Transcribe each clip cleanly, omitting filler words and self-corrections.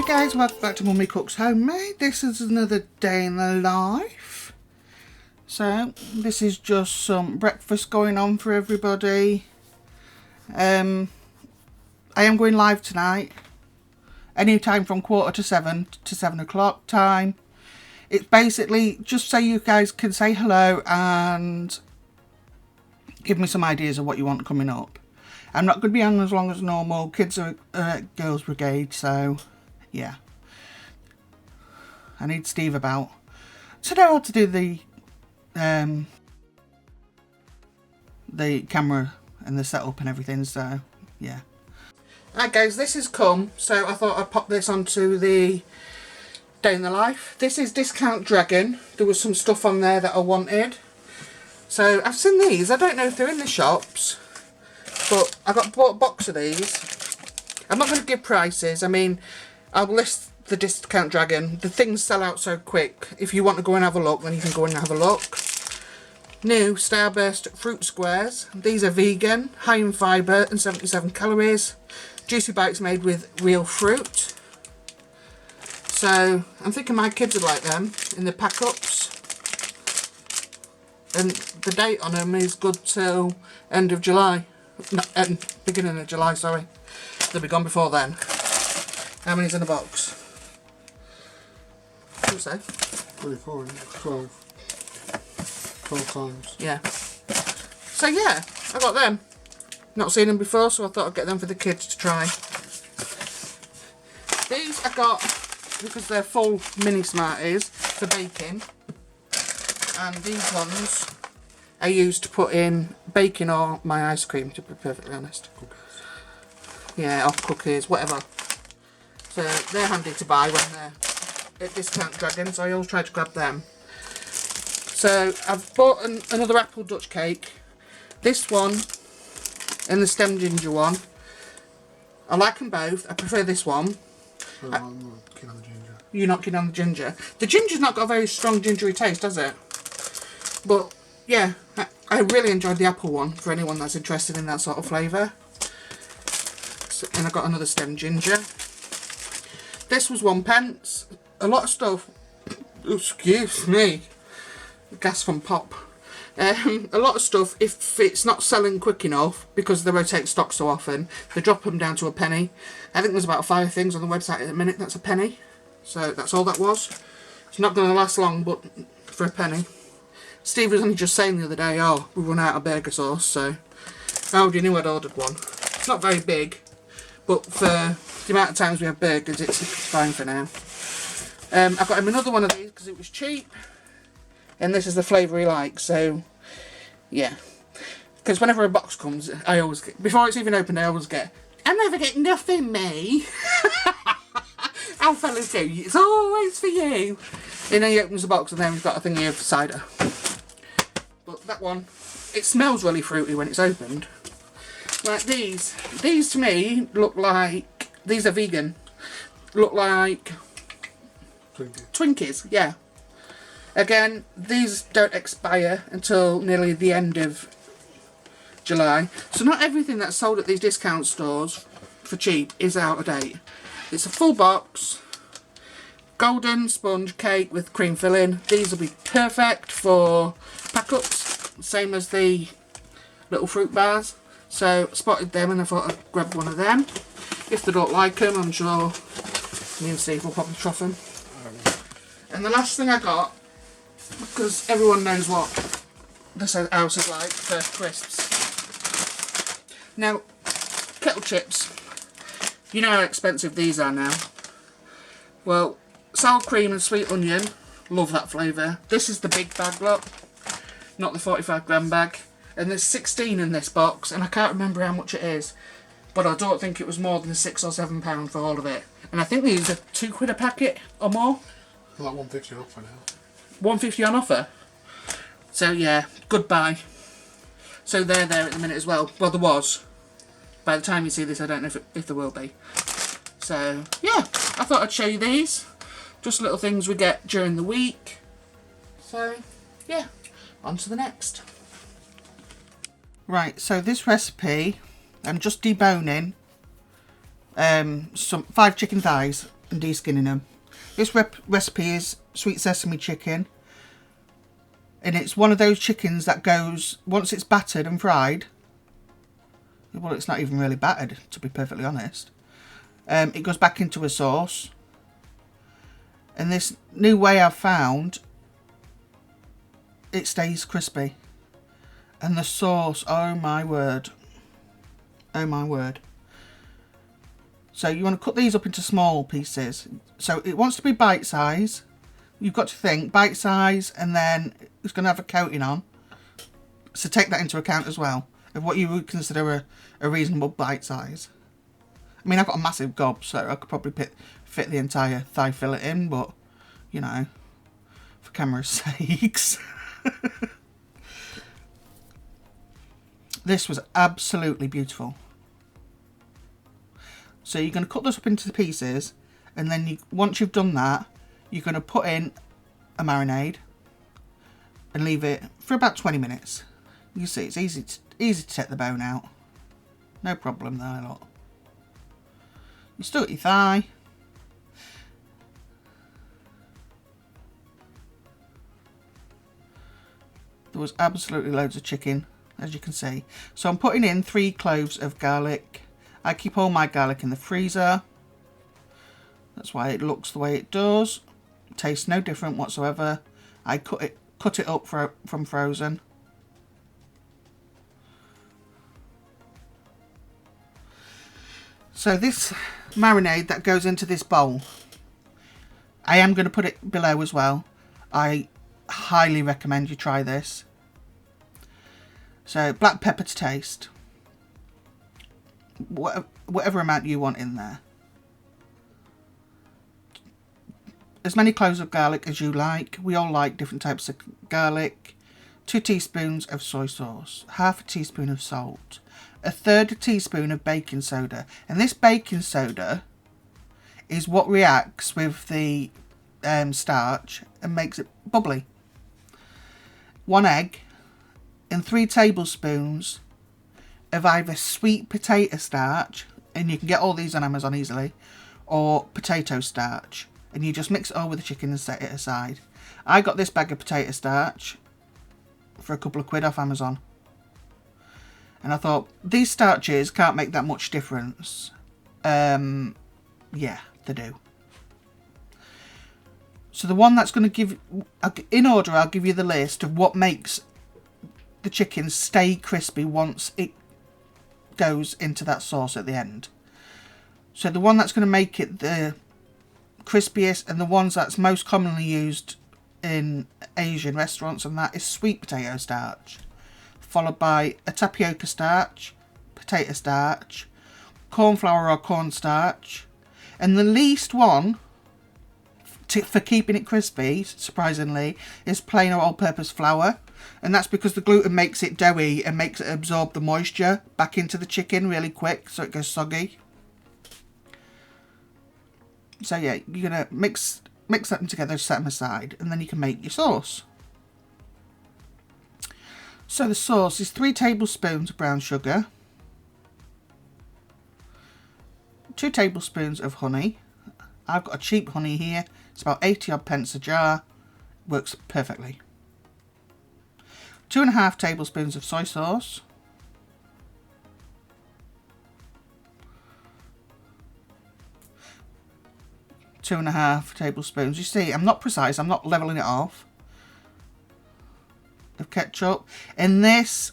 Hey guys, welcome back to Mummy Cooks Homemade. This is another day in the life. So this is just some breakfast going on for everybody. I am going live tonight, anytime from 7:15 to 7 o'clock time. It's basically just so you guys can say hello and give me some ideas of what you want coming up. I'm not going to be on as long as normal. Kids are Girls Brigade, so yeah. I need Steve about to know how to do the camera and the setup and everything, so yeah. Alright guys, this has come, so I thought I'd pop this onto the day in the life. This is Discount Dragon. There was some stuff on there that I wanted. So I've seen these, I don't know if they're in the shops, but I bought a box of these. I'm not going to give prices. I mean, I'll list the Discount Dragon. The things sell out so quick. If you want to go and have a look, then you can go and have a look. New Starburst fruit squares. These are vegan, high in fibre and 77 calories. Juicy bites made with real fruit. So I'm thinking my kids would like them in the pack-ups. And the date on them is good till end of July. No, beginning of July, sorry. They'll be gone before then. How many's in the box? What do you say? 24, 12 times. Yeah. So yeah, I got them. Not seen them before, so I thought I'd get them for the kids to try. These I got because they're full mini Smarties for baking. And these ones I used to put in baking or my ice cream, to be perfectly honest. Cookies. Yeah, or cookies, whatever. So they're handy to buy when they're at Discount Dragon, so I always try to grab them. So I've bought another apple Dutch cake. This one and the stem ginger one. I like them both. I prefer this one. I'm not keen on the ginger. You're not keen on the ginger. The ginger's not got a very strong gingery taste, does it? But yeah, I really enjoyed the apple one for anyone that's interested in that sort of flavour. So, and I got another stem ginger. This was 1p. A lot of stuff. Excuse me. Gas from pop. A lot of stuff, if it's not selling quick enough, because they rotate stock so often, they drop them down to a penny. I think there's about 5 things on the website at the minute that's a penny. So that's all that was. It's not going to last long, but for a penny. Steve was only just saying the other day, oh, we run out of burger sauce, so I already knew I'd ordered one. It's not very big, but for the amount of times we have burgers, it's fine for now. I got him another one of these because it was cheap. And this is the flavour he likes, so yeah. Because whenever a box comes, I always get, before it's even opened, I always get, I never get nothing, me. Our fellas do, it's always for you. And then he opens the box and then we've got a thingy of cider. But that one, it smells really fruity when it's opened. Like these to me look like, these are vegan, look like Twinkies, yeah. Again, these don't expire until nearly the end of July. So not everything that's sold at these discount stores for cheap is out of date. It's a full box. Golden sponge cake with cream filling. These will be perfect for pack-ups. Same as the little fruit bars. So I spotted them and I thought I'd grab one of them. If they don't like them, I'm sure me and Steve will probably trough them. And the last thing I got, because everyone knows what this house is like for crisps. Now, kettle chips, you know how expensive these are now. Well, sour cream and sweet onion, love that flavour. This is the big bag, look, not the 45 gram bag. And there's 16 in this box, and I can't remember how much it is. But I don't think it was more than £6 or £7 for all of it. And I think these are £2 a packet or more. Like 150 off for now. 150 on offer. So yeah, goodbye. So they're there at the minute as well. Well, there was. By the time you see this, I don't know if there will be. So yeah, I thought I'd show you these. Just little things we get during the week. So yeah, on to the next. Right, so this recipe, I'm just deboning some 5 chicken thighs. and de-skinning them. This recipe is sweet sesame chicken. And it's one of those chickens that goes, once it's battered and fried, well, it's not even really battered, to be perfectly honest. It goes back into a sauce. And this new way I've found, it stays crispy. And the sauce, oh my word. Oh my word. So you want to cut these up into small pieces. So it wants to be bite size. You've got to think bite size, and then it's going to have a coating on. So take that into account as well, of what you would consider a reasonable bite size. I mean, I've got a massive gob, so I could probably fit the entire thigh fillet in, but, you know, for camera's sakes. This was absolutely beautiful. So you're going to cut this up into pieces, and then once you've done that, you're going to put in a marinade and leave it for about 20 minutes. You see, it's easy to take the bone out. No problem there, look. You still got your thigh. There was absolutely loads of chicken, as you can see. So I'm putting in 3 cloves of garlic. I keep all my garlic in the freezer. That's why it looks the way it does. It tastes no different whatsoever. I cut it up from frozen. So this marinade that goes into this bowl, I am going to put it below as well. I highly recommend you try this. So black pepper to taste. Whatever amount you want in there. As many cloves of garlic as you like. We all like different types of garlic. 2 teaspoons of soy sauce. Half a teaspoon of salt. 1/3 teaspoon of baking soda. And this baking soda is what reacts with the starch and makes it bubbly. 1 egg and 3 tablespoons of either sweet potato starch, and you can get all these on Amazon easily, or potato starch. And you just mix it all with the chicken and set it aside. I got this bag of potato starch for a couple of quid off Amazon. And I thought, these starches can't make that much difference. Yeah, they do. So the one that's going to give, in order, I'll give you the list of what makes the chicken stay crispy once it goes into that sauce at the end. So the one that's going to make it the crispiest, and the ones that's most commonly used in Asian restaurants, and that is sweet potato starch, followed by a tapioca starch, potato starch, cornflour or cornstarch, and the least one for keeping it crispy, surprisingly, is plain or all-purpose flour. And that's because the gluten makes it doughy and makes it absorb the moisture back into the chicken really quick, so it goes soggy. So yeah, you're going to mix them together, set them aside, and then you can make your sauce. So the sauce is 3 tablespoons of brown sugar, 2 tablespoons of honey. I've got a cheap honey here. It's about 80 odd pence a jar. Works perfectly. 2.5 tablespoons of soy sauce. 2.5 tablespoons. You see, I'm not precise. I'm not leveling it off. Of ketchup. And this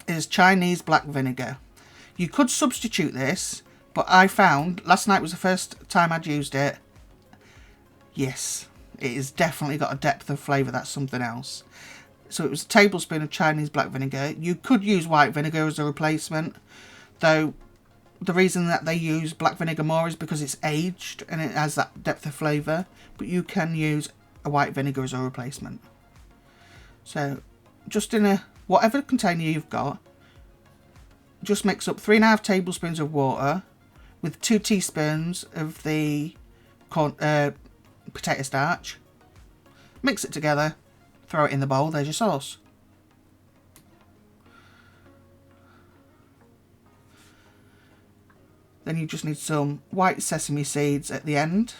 is Chinese black vinegar. You could substitute this, but I found last night was the first time I'd used it. Yes, it has definitely got a depth of flavour. That's something else. So it was a tablespoon of Chinese black vinegar. You could use white vinegar as a replacement, though the reason that they use black vinegar more is because it's aged and it has that depth of flavour. But you can use a white vinegar as a replacement. So just in a whatever container you've got, just mix up 3.5 tablespoons of water with 2 teaspoons of the potato starch. Mix it together, throw it in the bowl, there's your sauce. Then you just need some white sesame seeds at the end.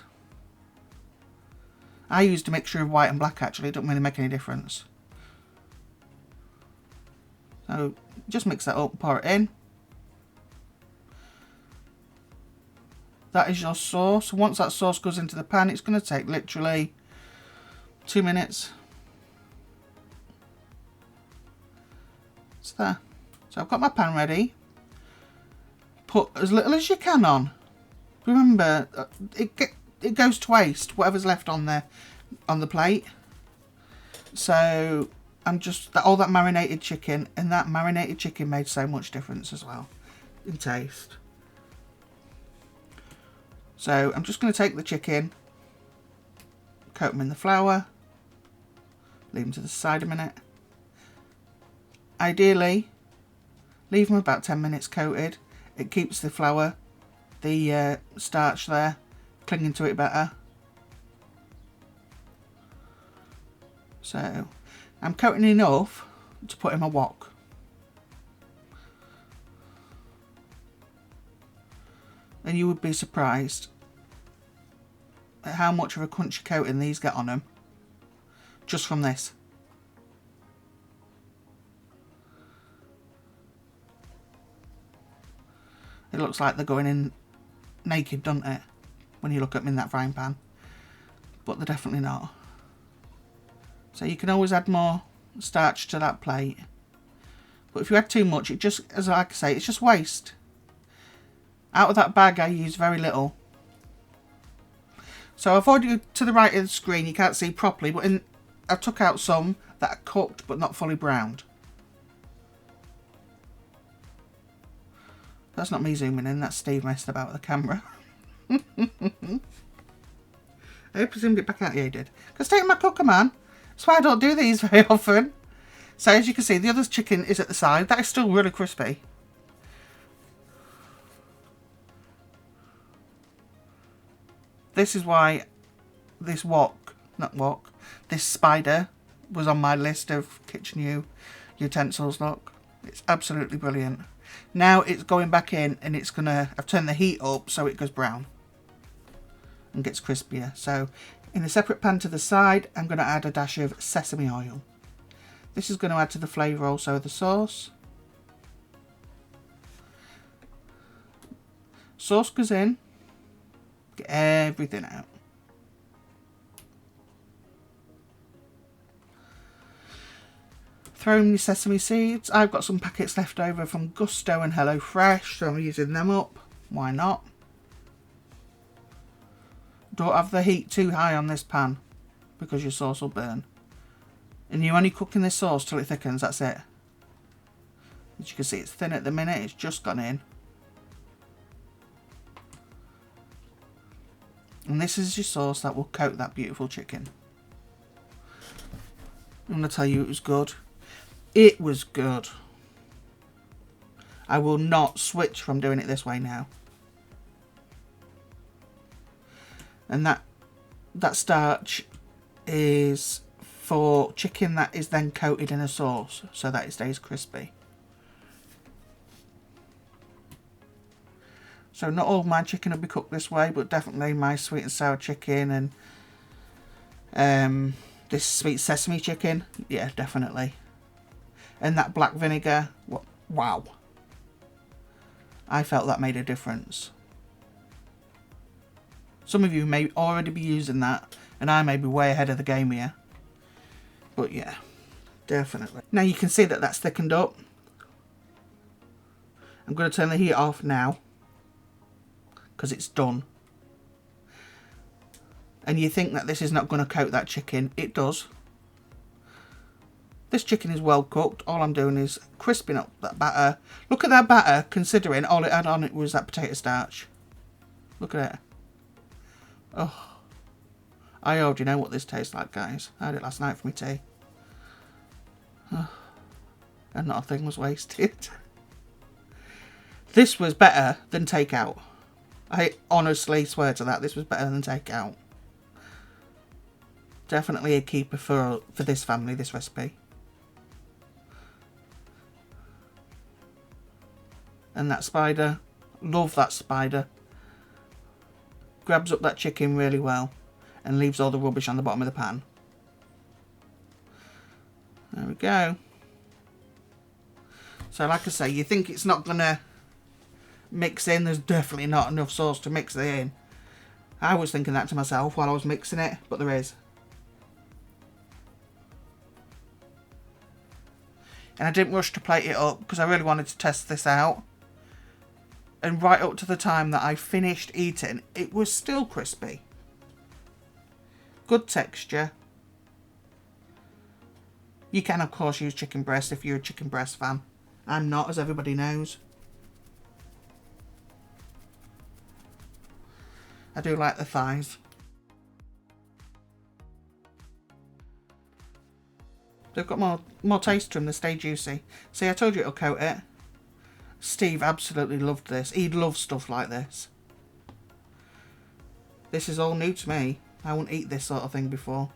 I used a mixture of white and black actually, it doesn't really make any difference. So just mix that up, pour it in. That is your sauce. Once that sauce goes into the pan, it's going to take literally 2 minutes. It's there. So I've got my pan ready. Put as little as you can on. Remember, it goes to waste, whatever's left on there on the plate. So I'm just all that marinated chicken, and that marinated chicken made so much difference as well in taste. So I'm just going to take the chicken, coat them in the flour, leave them to the side a minute. Ideally, leave them about 10 minutes coated. It keeps the flour, the starch there, clinging to it better. So I'm coating enough to put in my wok. And you would be surprised at how much of a crunchy coating these get on them just from this. It looks like they're going in naked, doesn't it, when you look at them in that frying pan, but they're definitely not. So you can always add more starch to that plate, but if you add too much, it just, as like I say, it's just waste. Out of that bag I use very little. So I've already, to the right of the screen, you can't see properly, but I took out some that are cooked but not fully browned. That's not me zooming in, that's Steve messing about with the camera. I hope I zoomed it back out. Yeah, he did. Because take my cooker, man. That's why I don't do these very often. So as you can see, the other chicken is at the side. That is still really crispy. This is why this this spider was on my list of kitchen utensils. Look, it's absolutely brilliant. Now it's going back in, and it's gonna, I've turned the heat up so it goes brown and gets crispier. So in a separate pan to the side, I'm going to add a dash of sesame oil. This is going to add to the flavour also of the sauce. Sauce goes in, get everything out. Throw in your sesame seeds. I've got some packets left over from Gusto and Hello Fresh, so I'm using them up. Why not? Don't have the heat too high on this pan because your sauce will burn. And you're only cooking this sauce till it thickens, that's it. As you can see, it's thin at the minute, it's just gone in. And this is your sauce that will coat that beautiful chicken. I'm going to tell you it was good. It was good. I will not switch from doing it this way now. And that starch is for chicken that is then coated in a sauce so that it stays crispy. So not all my chicken will be cooked this way, but definitely my sweet and sour chicken and this sweet sesame chicken, yeah, definitely. And that black vinegar, wow. I felt that made a difference. Some of you may already be using that, and I may be way ahead of the game here. But yeah, definitely. Now you can see that that's thickened up. I'm going to turn the heat off now, because it's done. And you think that this is not going to coat that chicken. It does. This chicken is well cooked. All I'm doing is crisping up that batter. Look at that batter, considering all it had on it was that potato starch. Look at it. Oh, I already know what this tastes like, guys. I had it last night for my tea. Oh, and not a thing was wasted. This was better than takeout. I honestly swear to that, this was better than takeout. Definitely a keeper for this family, this recipe. And that spider Love that spider. Grabs up that chicken really well and leaves all the rubbish on the bottom of the pan. There we go. So like I say, you think it's not going to mix in. There's definitely not enough sauce to mix it in. I was thinking that to myself while I was mixing it, but there is. And I didn't rush to plate it up because I really wanted to test this out. And right up to the time that I finished eating, it was still crispy. Good texture. You can of course use chicken breast if you're a chicken breast fan. I'm not, as everybody knows. I do like the thighs. They've got more taste to them, they stay juicy. See, I told you it'll coat it. Steve absolutely loved this. He'd love stuff like this. This is all new to me. I wouldn't eat this sort of thing before,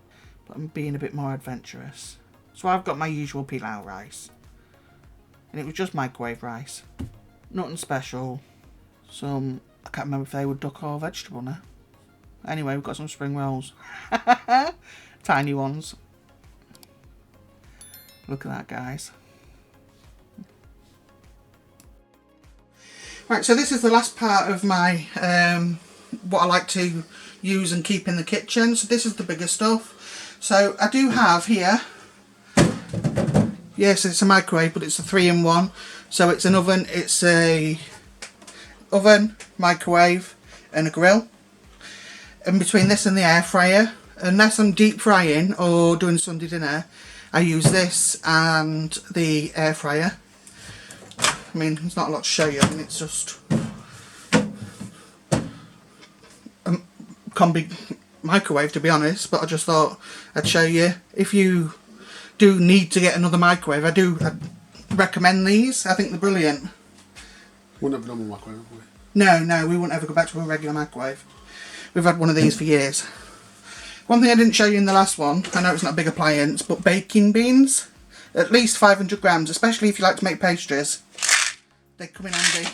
but I'm being a bit more adventurous. So I've got my usual pilau rice. And it was just microwave rice. Nothing special. Some, I can't remember if they were duck or vegetable now. Anyway, we've got some spring rolls. Tiny ones. Look at that, guys. Right, so this is the last part of my, what I like to use and keep in the kitchen. So this is the bigger stuff. So I do have here, yes, it's a microwave, but it's a 3-in-1. So it's an oven, it's a oven, microwave and a grill. And between this and the air fryer, unless I'm deep frying or doing Sunday dinner, I use this and the air fryer. I mean, there's not a lot to show you. I mean, it's just a combi microwave, to be honest. But I just thought I'd show you. If you do need to get another microwave, I'd recommend these. I think they're brilliant. Wouldn't have a normal microwave, would we? No, we wouldn't ever go back to a regular microwave. We've had one of these for years. One thing I didn't show you in the last one, I know it's not a big appliance, but baking beans. At least 500 grams, especially if you like to make pastries. They come in handy.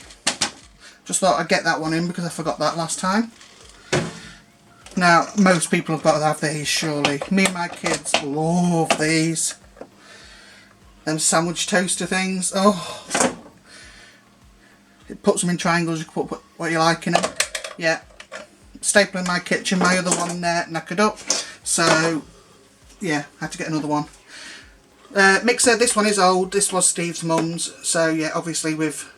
Just thought I'd get that one in because I forgot that last time. Now, most people have got to have these, surely. Me and my kids love these. Them sandwich toaster things. Oh. It puts them in triangles, you can put what you like in them. Yeah. Staple in my kitchen, my other one there knackered up. So, yeah, I had to get another one. Mixer, this one is old. This was Steve's mum's. So, yeah, obviously we've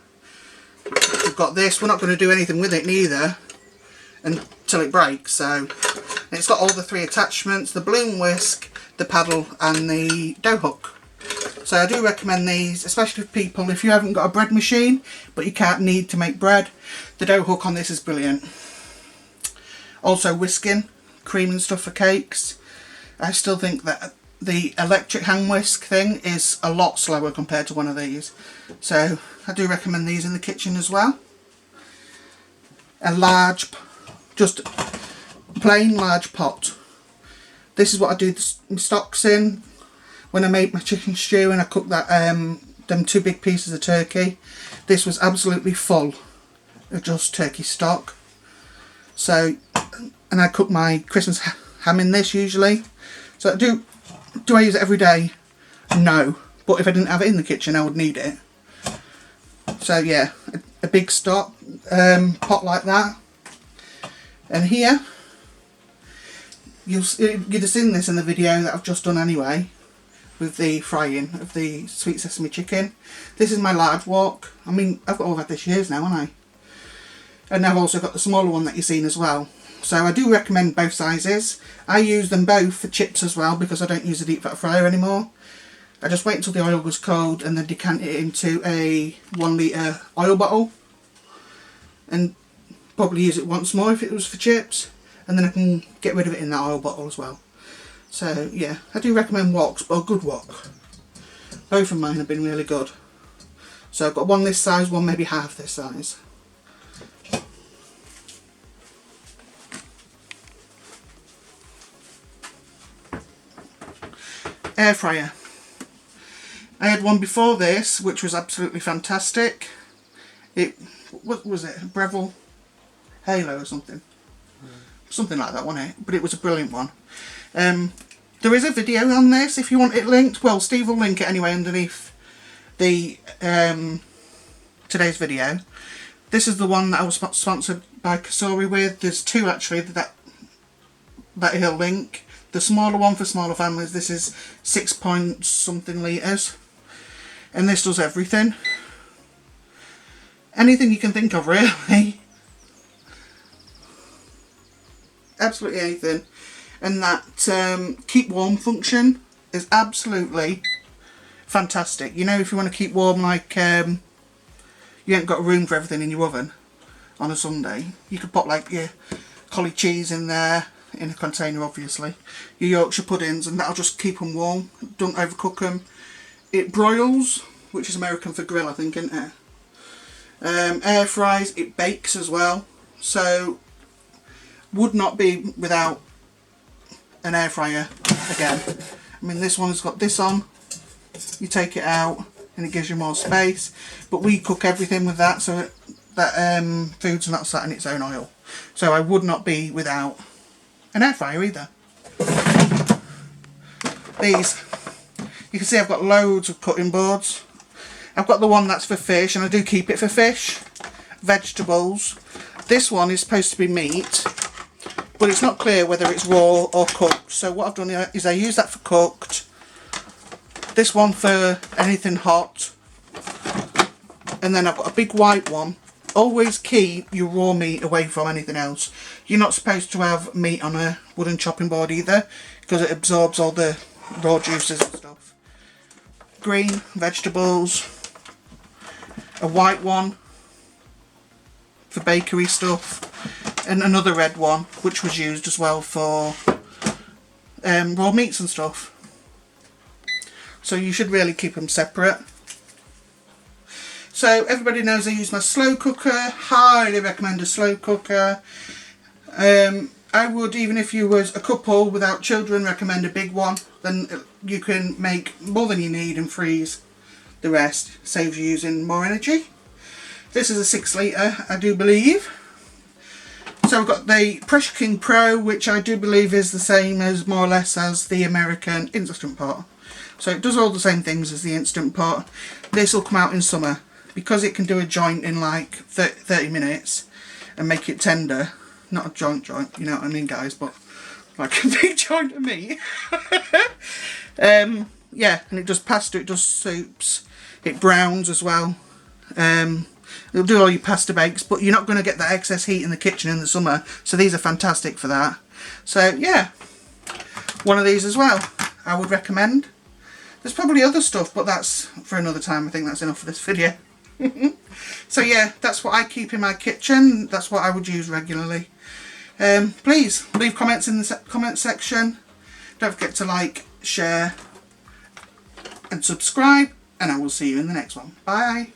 got this. We're not going to do anything with it neither until it breaks. So, it's got all the 3 attachments, the balloon whisk, the paddle and the dough hook. So I do recommend these, especially for people if you haven't got a bread machine but you can't need to make bread. The dough hook on this is brilliant. Also whisking, cream and stuff for cakes. I still think that the electric hand whisk thing is a lot slower compared to one of these. So I do recommend these in the kitchen as well. A large, just plain large pot. This is what I do the stocks in when I make my chicken stew and I cook that them 2 big pieces of turkey. This was absolutely full of just turkey stock. So, and I cook my Christmas ham in this usually. So do I use it every day? No. But if I didn't have it in the kitchen, I would need it. So yeah, a big stock pot like that. And here, you'd have seen this in the video that I've just done anyway, with the frying of the sweet sesame chicken. This is my large wok. I mean, I've had this years now, haven't I? And I've also got the smaller one that you've seen as well. So I do recommend both sizes. I use them both for chips as well because I don't use a deep fat fryer anymore. I just wait until the oil goes cold and then decant it into a 1 litre oil bottle. And probably use it once more if it was for chips. And then I can get rid of it in that oil bottle as well. So yeah, I do recommend woks, but a good wok. Both of mine have been really good. So I've got one this size, one maybe half this size. Air fryer. I had one before this which was absolutely fantastic. It what was it? Breville Halo or something. Something like that, wasn't it? But it was a brilliant one. There is a video on this if you want it linked. Well, Steve will link it anyway underneath the today's video. This is the one that I was sponsored by Kasori with. There's two actually that he'll link. The smaller one for smaller families. This is 6 point something litres. And this does everything. Anything you can think of, really. Absolutely anything. And that keep warm function is absolutely fantastic. You know, if you want to keep warm, like you ain't got room for everything in your oven on a Sunday, you could put like your collie cheese in there, in a container obviously, your Yorkshire puddings, and that'll just keep them warm. Don't overcook them. It broils, which is American for grill I think, isn't it? Air fries, it bakes as well. So would not be without an air fryer again. I mean, this one's got this on, you take it out and it gives you more space, but we cook everything with that, so that food's not sat in its own oil. So I would not be without an air fryer either. These, you can see I've got loads of cutting boards. I've got the one that's for fish, and I do keep it for fish, vegetables. This one is supposed to be meat, but it's not clear whether it's raw or cooked. So what I've done here is I use that for cooked. This one for anything hot. And then I've got a big white one. Always keep your raw meat away from anything else. You're not supposed to have meat on a wooden chopping board either, because it absorbs all the raw juices and stuff. Green vegetables. A white one for bakery stuff. And another red one, which was used as well for raw meats and stuff. So you should really keep them separate. So everybody knows I use my slow cooker. Highly recommend a slow cooker. I would, even if you was a couple without children, recommend a big one. Then you can make more than you need and freeze the rest. Saves you using more energy. This is a 6 litre, I do believe. So I've got the Pressure King Pro, which I do believe is the same as, more or less, as the American Instant Pot. So it does all the same things as the Instant Pot. This will come out in summer. Because it can do a joint in like 30 minutes and make it tender. Not a joint, you know what I mean, guys, but like a big joint of meat. Yeah, and it does pasta, it does soups, it browns as well. It'll do all your pasta bakes, but you're not going to get that excess heat in the kitchen in the summer, so these are fantastic for that. So yeah, one of these as well, I would recommend. There's probably other stuff, but that's for another time. I think that's enough for this video. So yeah, that's what I keep in my kitchen. That's what I would use regularly. Please leave comments in the comment section. Don't forget to like, share and subscribe, and I will see you in the next one. Bye.